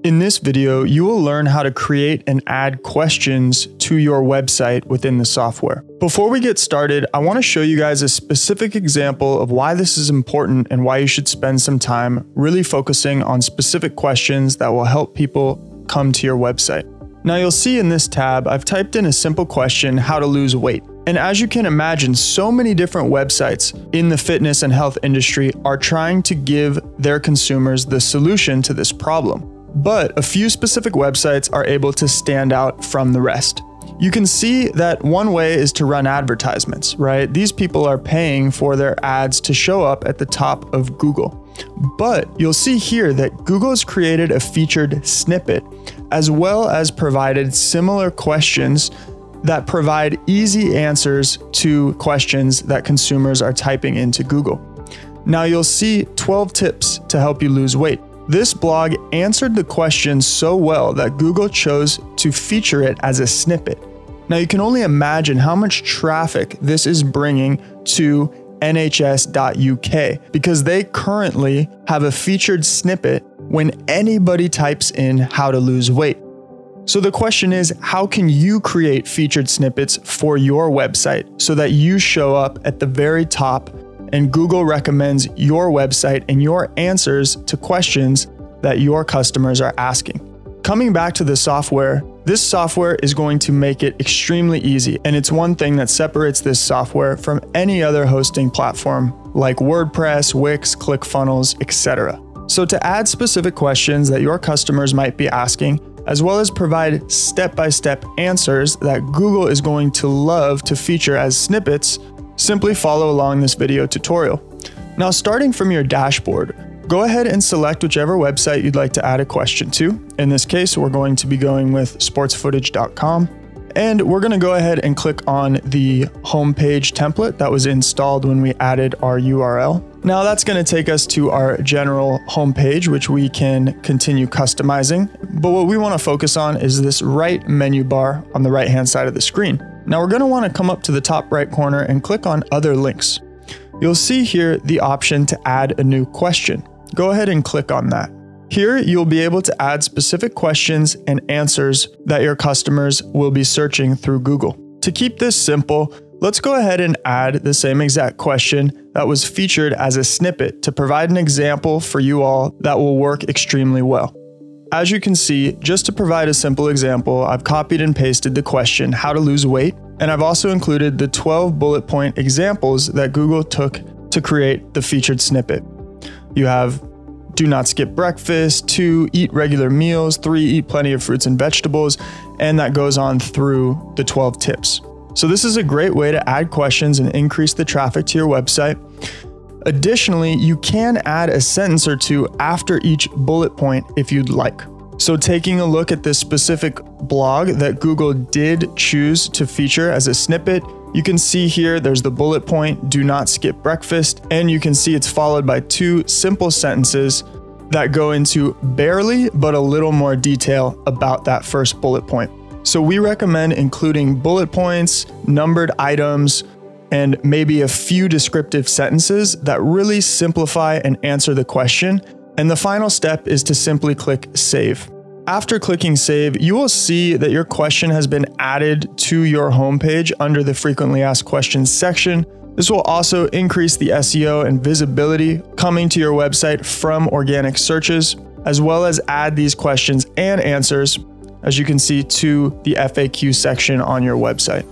In this video, you will learn how to create and add questions to your website within the software. Before we get started, I want to show you guys a specific example of why this is important and why you should spend some time really focusing on specific questions that will help people come to your website. Now you'll see in this tab, I've typed in a simple question, how to lose weight. And as you can imagine, so many different websites in the fitness and health industry are trying to give their consumers the solution to this problem. But a few specific websites are able to stand out from the rest. You can see that one way is to run advertisements, right? These people are paying for their ads to show up at the top of Google. But you'll see here that Google's created a featured snippet, as well as provided similar questions that provide easy answers to questions that consumers are typing into Google. Now you'll see 12 tips to help you lose weight. This blog answered the question so well that Google chose to feature it as a snippet. Now you can only imagine how much traffic this is bringing to nhs.uk because they currently have a featured snippet when anybody types in how to lose weight. So the question is, how can you create featured snippets for your website so that you show up at the very top and Google recommends your website and your answers to questions that your customers are asking? Coming back to the software, this software is going to make it extremely easy, and it's one thing that separates this software from any other hosting platform like WordPress, Wix, ClickFunnels, etc. So to add specific questions that your customers might be asking, as well as provide step-by-step answers that Google is going to love to feature as snippets, simply follow along this video tutorial. Now, starting from your dashboard, go ahead and select whichever website you'd like to add a question to. In this case, we're going to be going with sportsfootage.com. And we're going to go ahead and click on the homepage template that was installed when we added our URL. Now that's going to take us to our general homepage, which we can continue customizing. But what we want to focus on is this right menu bar on the right-hand side of the screen. Now we're going to want to come up to the top right corner and click on Other Links. You'll see here the option to add a new question. Go ahead and click on that. Here, you'll be able to add specific questions and answers that your customers will be searching through Google. To keep this simple, let's go ahead and add the same exact question that was featured as a snippet to provide an example for you all that will work extremely well. As you can see, just to provide a simple example, I've copied and pasted the question, how to lose weight, and I've also included the 12 bullet point examples that Google took to create the featured snippet. You have: do not skip breakfast, 2, eat regular meals, 3, eat plenty of fruits and vegetables, and that goes on through the 12 tips. So this is a great way to add questions and increase the traffic to your website. Additionally, you can add a sentence or two after each bullet point if you'd like. So taking a look at this specific blog that Google did choose to feature as a snippet, you can see here there's the bullet point, do not skip breakfast, and you can see it's followed by 2 simple sentences that go into barely but a little more detail about that first bullet point. So we recommend including bullet points, numbered items, and maybe a few descriptive sentences that really simplify and answer the question. And the final step is to simply click Save. After clicking Save, you will see that your question has been added to your homepage under the Frequently Asked Questions section. This will also increase the SEO and visibility coming to your website from organic searches, as well as add these questions and answers, as you can see, to the FAQ section on your website.